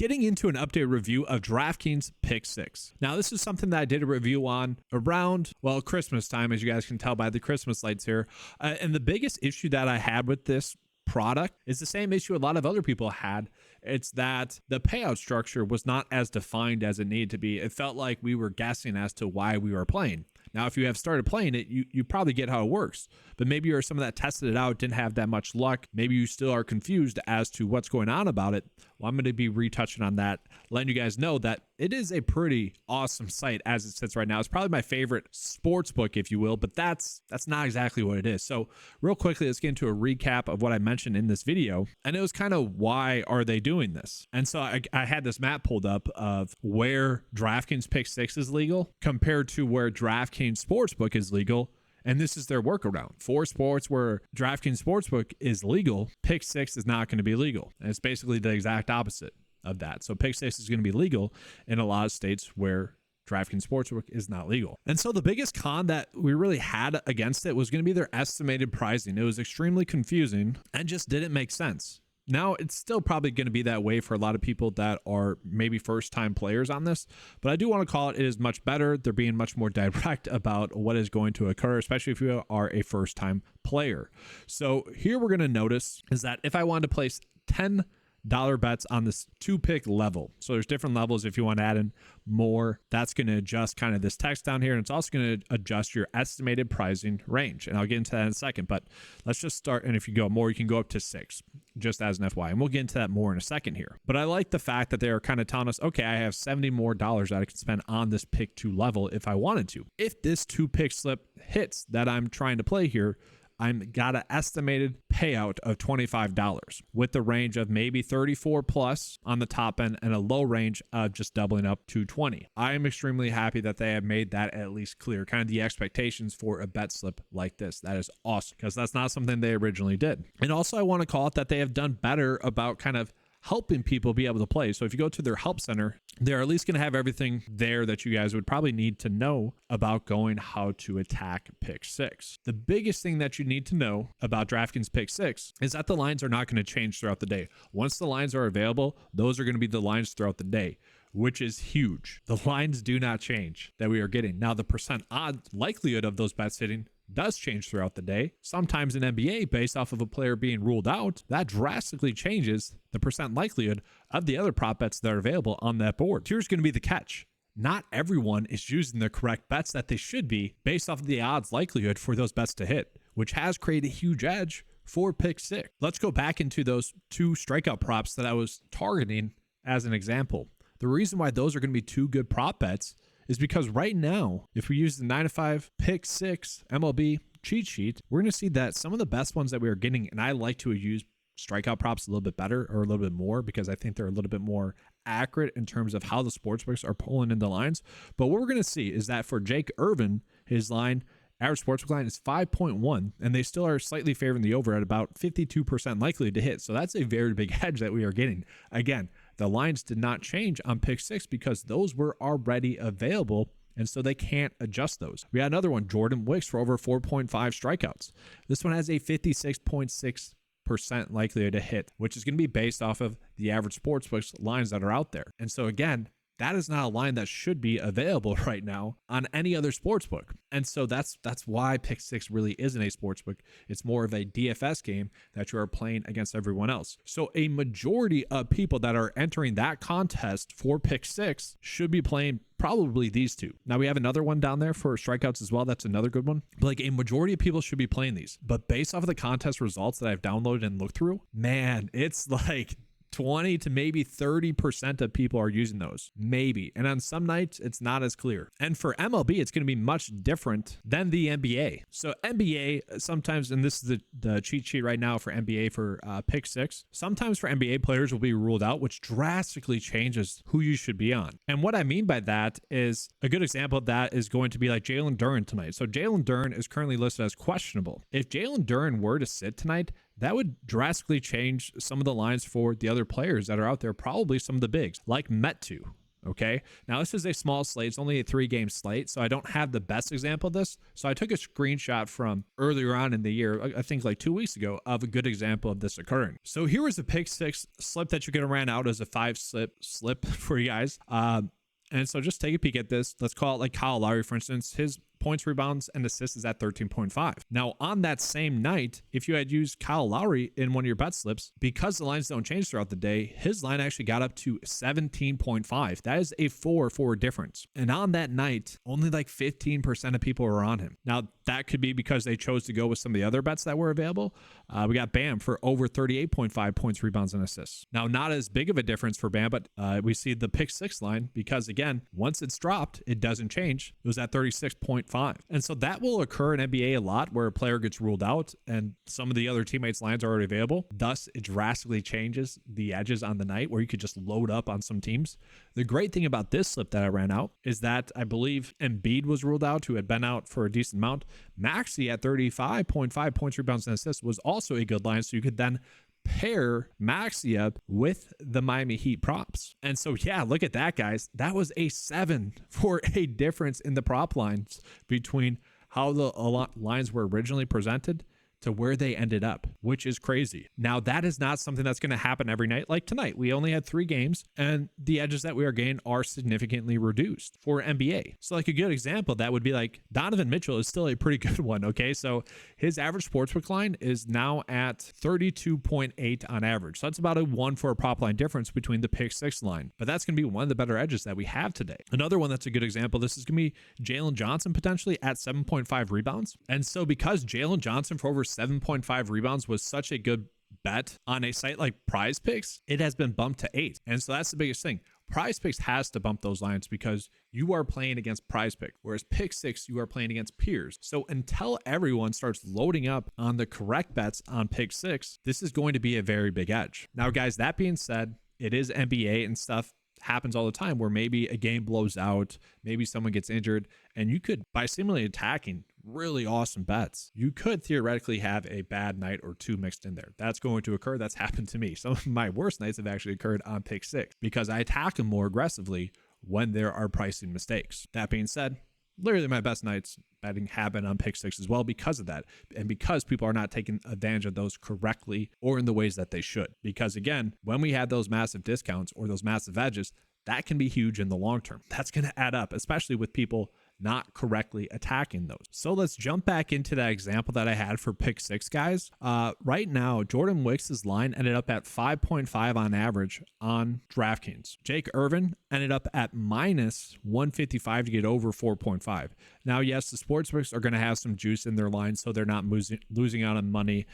getting into an update review of DraftKings Pick6. Now, this is something that I did a review on around, well, Christmas time, as you guys can tell by the Christmas lights here. And the biggest issue that I had with this product is the same issue a lot of other people had. It's that the payout structure was not as defined as it needed to be. It felt like we were guessing as to why we were playing. Now, if you have started playing it, you probably get how it works. But maybe you're someone that tested it out, didn't have that much luck. Maybe you still are confused as to what's going on about it. Well, I'm going to be retouching on that, letting you guys know that it is a pretty awesome site as it sits right now. It's probably my favorite sports book, if you will, but that's not exactly what it is. So real quickly, let's get into a recap of what I mentioned in this video. And it was kind of why are they doing this? And so I had this map pulled up of where DraftKings Pick6 is legal compared to where DraftKings Sportsbook is legal. And this is their workaround. For sports where DraftKings Sportsbook is legal, Pick6 is not going to be legal. And it's basically the exact opposite of that. So Pick6 is going to be legal in a lot of states where DraftKings Sportsbook is not legal. And so the biggest con that we really had against it was going to be their estimated pricing. It was extremely confusing and just didn't make sense. Now, it's still probably going to be that way for a lot of people that are maybe first-time players on this, but I do want to call it is much better. They're being much more direct about what is going to occur, especially if you are a first-time player. So here we're going to notice is that if I wanted to place $10 bets on this 2-pick level. So there's different levels. If you want to add in more, that's going to adjust kind of this text down here. And it's also going to adjust your estimated pricing range. And I'll get into that in a second, but let's just start. And if you go more, you can go up to 6, just as an FY. And we'll get into that more in a second here. But I like the fact that they are kind of telling us, okay, I have $70 more that I can spend on this pick 2 level if I wanted to. If this 2-pick slip hits that I'm trying to play here, I'm got an estimated payout of $25 with the range of maybe 34 plus on the top end and a low range of just doubling up to 20. I am extremely happy that they have made that at least clear, kind of the expectations for a bet slip like this. That is awesome because that's not something they originally did. And also I want to call it that they have done better about kind of helping people be able to play. So if you go to their help center, they're at least going to have everything there that you guys would probably need to know about going how to attack Pick6. The biggest thing that you need to know about DraftKings Pick6 is that the lines are not going to change throughout the day. Once the lines are available, those are going to be the lines throughout the day, which is huge. The lines do not change that we are getting. Now, the percent odd likelihood of those bets hitting does change throughout the day. Sometimes in NBA, based off of a player being ruled out, that drastically changes the percent likelihood of the other prop bets that are available on that board. Here's going to be the catch. Not everyone is using the correct bets that they should be based off of the odds likelihood for those bets to hit, which has created a huge edge for Pick6. Let's go back into those 2 strikeout props that I was targeting as an example. The reason why those are going to be 2 good prop bets is because right now, if we use the 9-to-5 Pick6 MLB cheat sheet, we're going to see that some of the best ones that we are getting, and I like to use strikeout props a little bit better or a little bit more because I think they're a little bit more accurate in terms of how the sportsbooks are pulling in the lines. But what we're going to see is that for Jake Irvin, his line, average sportsbook line is 5.1, and they still are slightly favoring the over at about 52% likely to hit. So that's a very big edge that we are getting. Again, the lines did not change on Pick6 because those were already available, and so they can't adjust those. We got another one, Jordan Wicks, for over 4.5 strikeouts. This one has a 56.6% likelihood to hit, which is going to be based off of the average sportsbooks lines that are out there. And so again, that is not a line that should be available right now on any other sportsbook. And so that's why Pick6 really isn't a sportsbook. It's more of a DFS game that you are playing against everyone else. So a majority of people that are entering that contest for Pick6 should be playing probably these 2. Now we have another one down there for strikeouts as well. That's another good one. But like a majority of people should be playing these. But based off of the contest results that I've downloaded and looked through, man, it's like 20 to maybe 30% of people are using those, maybe. And on some nights, it's not as clear. And for MLB, it's going to be much different than the NBA. So NBA sometimes, and this is the cheat sheet right now for NBA for Pick6, sometimes for NBA players will be ruled out, which drastically changes who you should be on. And what I mean by that is a good example of that is going to be like Jalen Duren tonight. So Jalen Duren is currently listed as questionable. If Jalen Duren were to sit tonight, that would drastically change some of the lines for the other players that are out there, probably some of the bigs, like Metu. Okay. Now, this is a small slate. It's only a 3-game slate, so I don't have the best example of this. So I took a screenshot from earlier on in the year, I think like 2 weeks ago, of a good example of this occurring. So here was a pick 6 slip that you're going to run out as a 5 slip for you guys. And so just take a peek at this. Let's call it like Kyle Lowry, for instance. His points, rebounds, and assists is at 13.5. Now, on that same night, if you had used Kyle Lowry in one of your bet slips, because the lines don't change throughout the day, his line actually got up to 17.5. That is a 4 difference. And on that night, only like 15% of people were on him. Now, that could be because they chose to go with some of the other bets that were available. We got Bam for over 38.5 points, rebounds, and assists. Now, not as big of a difference for Bam, but we see the pick 6 line because, again, once it's dropped, it doesn't change. It was at 36.5. And so that will occur in NBA a lot where a player gets ruled out and some of the other teammates' lines are already available. Thus, it drastically changes the edges on the night where you could just load up on some teams. The great thing about this slip that I ran out is that I believe Embiid was ruled out, who had been out for a decent amount. Maxey at 35.5 points, rebounds, and assists was also a good line. So you could then pair Maxey up with the Miami Heat props. And so, yeah, look at that, guys. That was a 7 for a difference in the prop lines between how the lines were originally presented to where they ended up, which is crazy. Now, that is not something that's going to happen every night. Like tonight, we only had 3 games and the edges that we are getting are significantly reduced for NBA. So like a good example, that would be like Donovan Mitchell is still a pretty good one. Okay. So his average sportsbook line is now at 32.8 on average. So that's about a 1 for a prop line difference between the pick 6 line, but that's going to be one of the better edges that we have today. Another one that's a good example, this is going to be Jalen Johnson potentially at 7.5 rebounds. And so because Jalen Johnson for over 7.5 rebounds was such a good bet on a site like PrizePicks, it has been bumped to 8. And so that's the biggest thing. PrizePicks has to bump those lines because you are playing against PrizePick, whereas Pick 6, you are playing against peers. So until everyone starts loading up on the correct bets on Pick 6, this is going to be a very big edge. Now, guys, that being said, it is NBA and stuff happens all the time where maybe a game blows out, maybe someone gets injured, and you could, by seemingly attacking really awesome bets, you could theoretically have a bad night or 2 mixed in there. That's going to occur. That's happened to me. Some of my worst nights have actually occurred on Pick 6 because I attack them more aggressively when there are pricing mistakes. That being said, literally my best nights betting happen on Pick 6 as well because of that, and because people are not taking advantage of those correctly or in the ways that they should. Because again, when we have those massive discounts or those massive edges, that can be huge in the long term. That's going to add up, especially with people not correctly attacking those. So let's jump back into that example that I had for Pick 6, guys. Right now, Jordan Wicks' line ended up at 5.5 on average on DraftKings. Jake Irvin ended up at minus 155 to get over 4.5. Now, yes, the sportsbooks are going to have some juice in their line, so they're not losing out on money,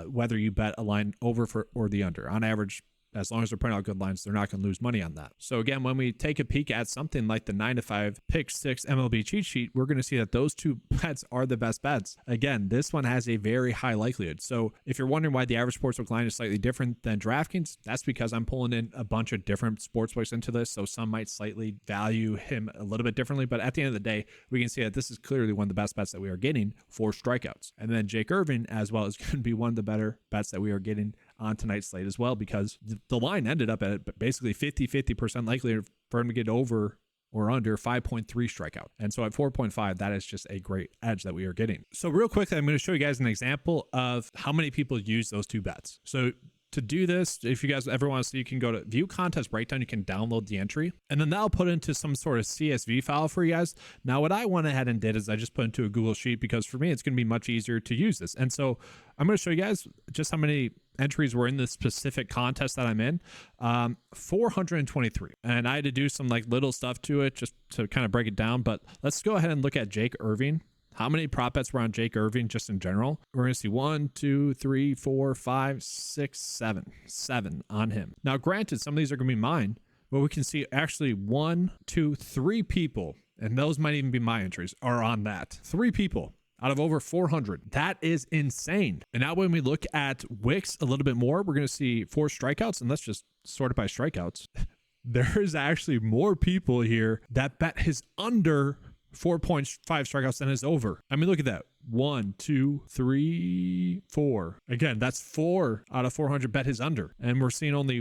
whether you bet a line over for or the under. On average, as long as they're putting out good lines, they're not going to lose money on that. So again, when we take a peek at something like the 9-to-5 Pick 6 MLB cheat sheet, we're going to see that those 2 bets are the best bets. Again, this one has a very high likelihood. So if you're wondering why the average sportsbook line is slightly different than DraftKings, that's because I'm pulling in a bunch of different sportsbooks into this. So some might slightly value him a little bit differently, but at the end of the day, we can see that this is clearly one of the best bets that we are getting for strikeouts. And then Jake Irvin as well is going to be one of the better bets that we are getting on tonight's slate as well, because the line ended up at basically 50% likely for him to get over or under 5.3 strikeout. And so at 4.5, that is just a great edge that we are getting. So real quickly, I'm going to show you guys an example of how many people use those 2 bets. So to do this, if you guys ever want to see, you can go to view contest breakdown. You can download the entry and then that'll put into some sort of CSV file for you guys. Now, what I went ahead and did is I just put into a Google Sheet because for me, it's going to be much easier to use this. And so I'm going to show you guys just how many entries were in this specific contest that I'm in. 423. And I had to do some like little stuff to it just to kind of break it down. But let's go ahead and look at Jake Irvin. How many prop bets were on Jake Irvin just in general? We're going to see 1, 2, 3, 4, 5, 6, 7. 7 on him. Now, granted, some of these are going to be mine, but we can see actually 1, 2, 3 people, and those might even be my entries, are on that. 3 people out of over 400. That is insane. And now when we look at Wicks a little bit more, we're going to see 4 strikeouts, and let's just sort it by strikeouts. There's actually more people here that bet his under 4.5 strikeouts than his over. I mean, look at that. 1, 2, 3, 4. Again, that's 4 out of 400 bet his under. And we're seeing only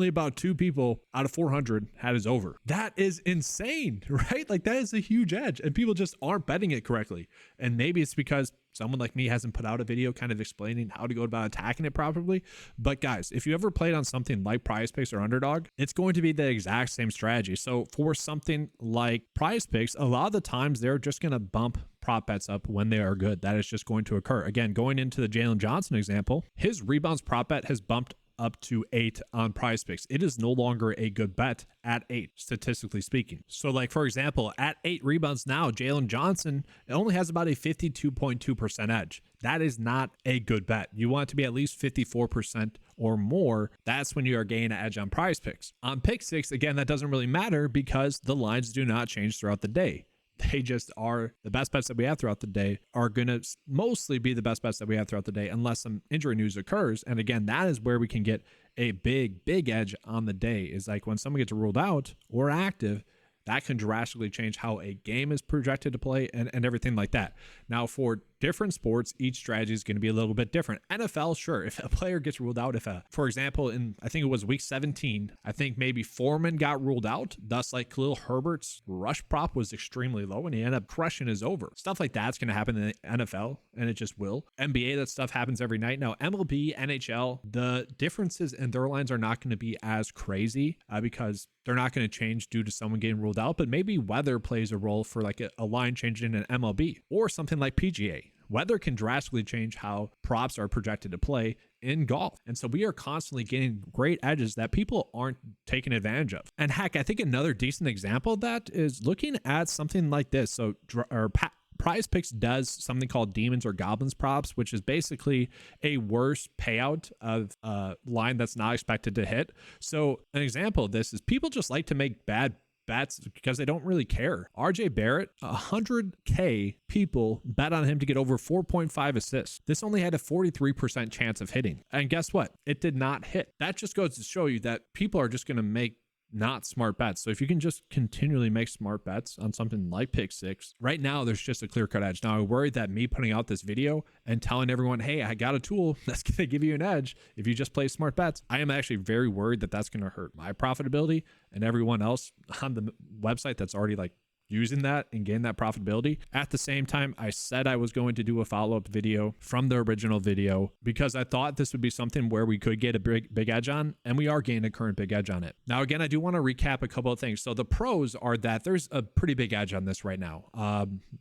about 2 people out of 400 had his over. That is insane, right? Like that is a huge edge and people just aren't betting it correctly. And maybe it's because someone like me hasn't put out a video kind of explaining how to go about attacking it properly. But guys, if you ever played on something like PrizePicks or Underdog, it's going to be the exact same strategy. So for something like PrizePicks, a lot of the times they're just going to bump prop bets up when they are good. That is just going to occur. Again, going into the Jalen Johnson example, his rebounds prop bet has bumped up to 8 on PrizePicks. It is no longer a good bet at 8, statistically speaking. So like, for example, at 8 rebounds now, Jalen Johnson only has about a 52.2% edge. That is not a good bet. You want it to be at least 54% or more. That's when you are gaining an edge on PrizePicks. On Pick6, again, that doesn't really matter because the lines do not change throughout the day. They just are the best bets that we have throughout the day are going to mostly be the best bets that we have throughout the day unless some injury news occurs. And again, that is where we can get a big edge on the day is like when someone gets ruled out or active, that can drastically change how a game is projected to play and everything like that. Now, for different sports, each strategy is going to be a little bit different. NFL, sure, if a player gets ruled out, for example, I think it was week 17, I think maybe Foreman got ruled out. Thus, like Khalil Herbert's rush prop was extremely low and he ended up crushing his over. Stuff like that's going to happen in the NFL and it just will. NBA, that stuff happens every night. Now, MLB, NHL, the differences in their lines are not going to be as crazy because they're not going to change due to someone getting ruled out, but maybe weather plays a role for like a line changing in an MLB or something like PGA. Weather can drastically change how props are projected to play in golf. And so we are constantly getting great edges that people aren't taking advantage of. And heck, I think another decent example of that is looking at something like this. So PrizePicks does something called demons or goblins props, which is basically a worse payout of a line that's not expected to hit. So an example of this is people just like to make bad bets because they don't really care. RJ Barrett, 100K people bet on him to get over 4.5 assists. This only had a 43% chance of hitting. And guess what? It did not hit. That just goes to show you that people are just going to make not smart bets. So if you can just continually make smart bets on something like Pick6, right now there's just a clear-cut edge. Now I worry that me putting out this video and telling everyone, hey, I got a tool that's going to give you an edge if you just play smart bets, I am actually very worried that that's going to hurt my profitability and everyone else on the website that's already like using that and gain that profitability. At the same time, I said I was going to do a follow-up video from the original video because I thought this would be something where we could get a big edge on, and we are gaining a current big edge on it. Now, again, I do want to recap a couple of things. So the pros are that there's a pretty big edge on this right now.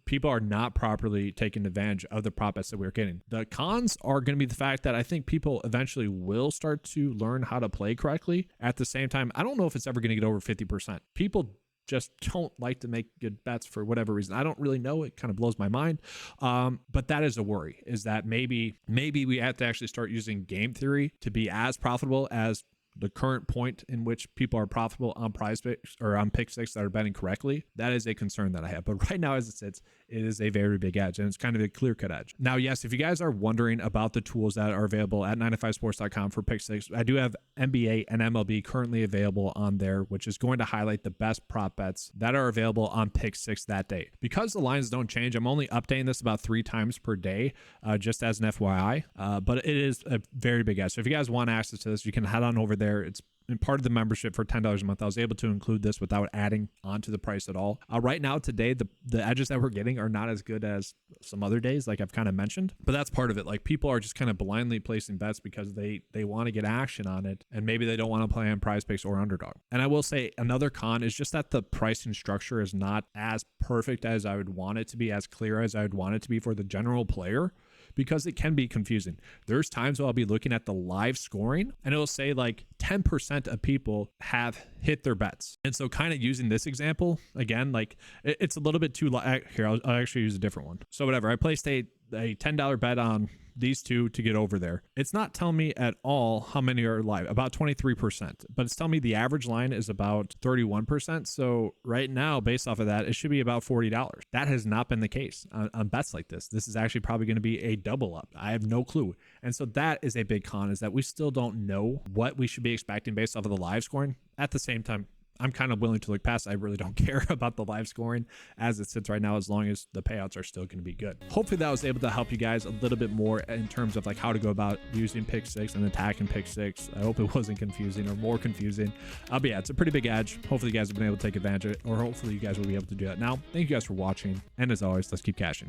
People are not properly taking advantage of the prop bets that we're getting. The cons are going to be the fact that I think people eventually will start to learn how to play correctly. At the same time, I don't know if it's ever going to get over 50%. People just don't like to make good bets for whatever reason. I don't really know. It kind of blows my mind. But that is a worry, is that maybe we have to actually start using game theory to be as profitable as the current point in which people are profitable on PrizePicks or on Pick6 that are betting correctly. That is a concern that I have. But right now, as it sits, it is a very big edge, and it's kind of a clear-cut edge. Now, yes, if you guys are wondering about the tools that are available at 9to5sports.com for Pick6, I do have NBA and MLB currently available on there, which is going to highlight the best prop bets that are available on Pick6 that day. Because the lines don't change, I'm only updating this about 3 times per day, just as an FYI. But it is a very big edge. So if you guys want access to this, you can head on over there. It's part of the membership for $10 a month. I was able to include this without adding onto the price at all. Right now, today, the edges that we're getting are not as good as some other days, like I've kind of mentioned. But that's part of it. Like, people are just kind of blindly placing bets because they want to get action on it, and maybe they don't want to play on PrizePicks or Underdog. And I will say another con is just that the pricing structure is not as perfect as I would want it to be, as clear as I would want it to be for the general player, because it can be confusing. There's times where I'll be looking at the live scoring and it'll say like 10% of people have hit their bets. And so kind of using this example, again, like it's a little bit too here, I'll actually use a different one. So whatever, I placed a $10 bet on these two to get over there. It's not telling me at all how many are live, about 23%, but it's telling me the average line is about 31%. So right now, based off of that, it should be about $40. That has not been the case on bets like this. This is actually probably going to be a double up. I have no clue. And so that is a big con, is that we still don't know what we should be expecting based off of the live scoring. At the same time, I'm kind of willing to look past. I really don't care about the live scoring as it sits right now, as long as the payouts are still going to be good. Hopefully that was able to help you guys a little bit more in terms of like how to go about using Pick6 and attacking Pick6. I hope it wasn't confusing or more confusing. But yeah, it's a pretty big edge. Hopefully you guys have been able to take advantage of it, or hopefully you guys will be able to do that now. Thank you guys for watching. And as always, let's keep cashing.